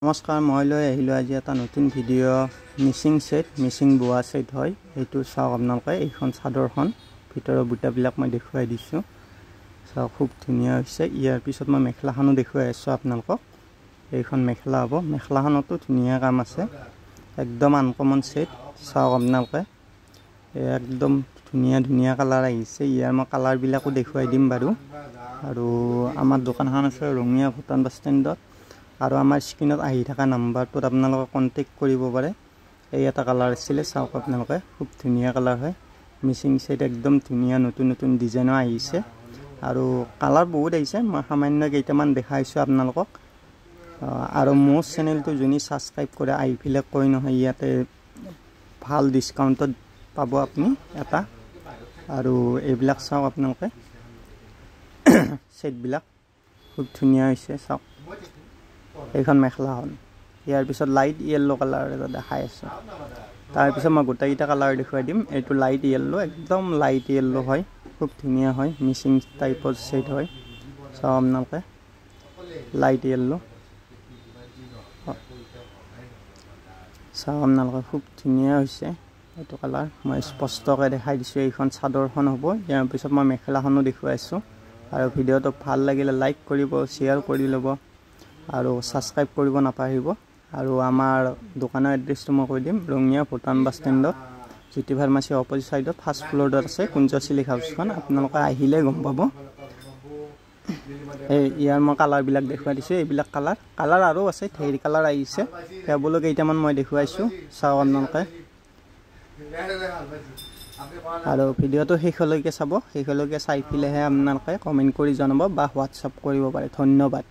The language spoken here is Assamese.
নমস্কাৰ, মই লৈ আহিলোঁ আজি এটা নতুন ভিডিঅ' মিচিং সেট, মিচিং বোৱা সেট হয়। এইটো চাওক আপোনালোকে, এইখন চাদৰখন ভিতৰৰ বুটাবিলাক মই দেখুৱাই দিছোঁ। চাওক খুব ধুনীয়া হৈছে। ইয়াৰ পিছত মই মেখেলাখনো দেখুৱাই আছোঁ আপোনালোকক। এইখন মেখেলা হ'ব। মেখেলাখনতো ধুনীয়া কাম আছে, একদম আনকমন সেট। চাওক আপোনালোকে, একদম ধুনীয়া ধুনীয়া কালাৰ আহিছে। ইয়াৰ মই কালাৰবিলাকো দেখুৱাই দিম বাৰু। আৰু আমাৰ দোকানখন আছে ৰঙিয়া ভূটান বাছ ষ্টেণ্ডত। আৰু আমাৰ স্ক্ৰীনত আহি থকা নাম্বাৰটোত আপোনালোকে কণ্টেক্ট কৰিব পাৰে। এই এটা কালাৰ আছিলে, চাওক আপোনালোকে, খুব ধুনীয়া কালাৰ হয়। মিচিং সেট একদম ধুনীয়া, নতুন নতুন ডিজাইনো আহিছে আৰু কালাৰ বহুত আহিছে। মই সামান্য কেইটামান দেখাইছোঁ আপোনালোকক। আৰু মোৰ চেনেলটো যোনে ছাবস্ক্ৰাইব কৰে আহি পেলাই কৈ নহয় ইয়াতে ভাল ডিছকাউণ্টত পাব আপুনি এটা। আৰু এইবিলাক চাওক আপোনালোকে, সেটবিলাক খুব ধুনীয়া হৈছে। চাওক এইখন মেখেলাখন, ইয়াৰ পিছত লাইট য়েল্লো কালাৰ এটা দেখাই আছোঁ। তাৰপিছত মই গোটেইকেইটা কালাৰ দেখুৱাই দিম। এইটো লাইট য়েল্লো, একদম লাইট য়েল্লো হয়, খুব ধুনীয়া হয়, মিচিং টাইপৰ সেট হয়। চাওক আপোনালোকে, লাইট য়েল্লো চাওক আপোনালোকে, খুব ধুনীয়া হৈছে এইটো কালাৰ। মই স্পষ্টকৈ দেখাই দিছোঁ। এইখন চাদৰখন হ'ব। ইয়াৰ পিছত মই মেখেলাখনো দেখুৱাইছোঁ। আৰু ভিডিঅ'টো ভাল লাগিলে লাইক কৰিব, শ্বেয়াৰ কৰি ল'ব আৰু ছাবস্ক্ৰাইব কৰিব নাপাহৰিব। আৰু আমাৰ দোকানৰ এড্ৰেছটো মই কৈ দিম, ৰঙিয়া ভূটান বাছ ষ্টেণ্ডত, জ্যোতি ফাৰ্মাচী অপজিট ছাইডত ফাৰ্ষ্ট ফ্ল'ৰত আছে কুঞ্জচিলিক হাউচখন। আপোনালোকে আহিলে গম পাব। ইয়াৰ মই কালাৰবিলাক দেখুৱাই দিছোঁ। এইবিলাক কালাৰ আৰু আছে, ঢেৰ কালাৰ আহিছে। সেইবোৰো কেইটামান মই দেখুৱাইছোঁ, চাওক আপোনালোকে। আৰু ভিডিঅ'টো শেষলৈকে চাব। শেষলৈকে চাই পেলাইহে আপোনালোকে কমেণ্ট কৰি জনাব বা হোৱাটছআপ কৰিব পাৰে। ধন্যবাদ।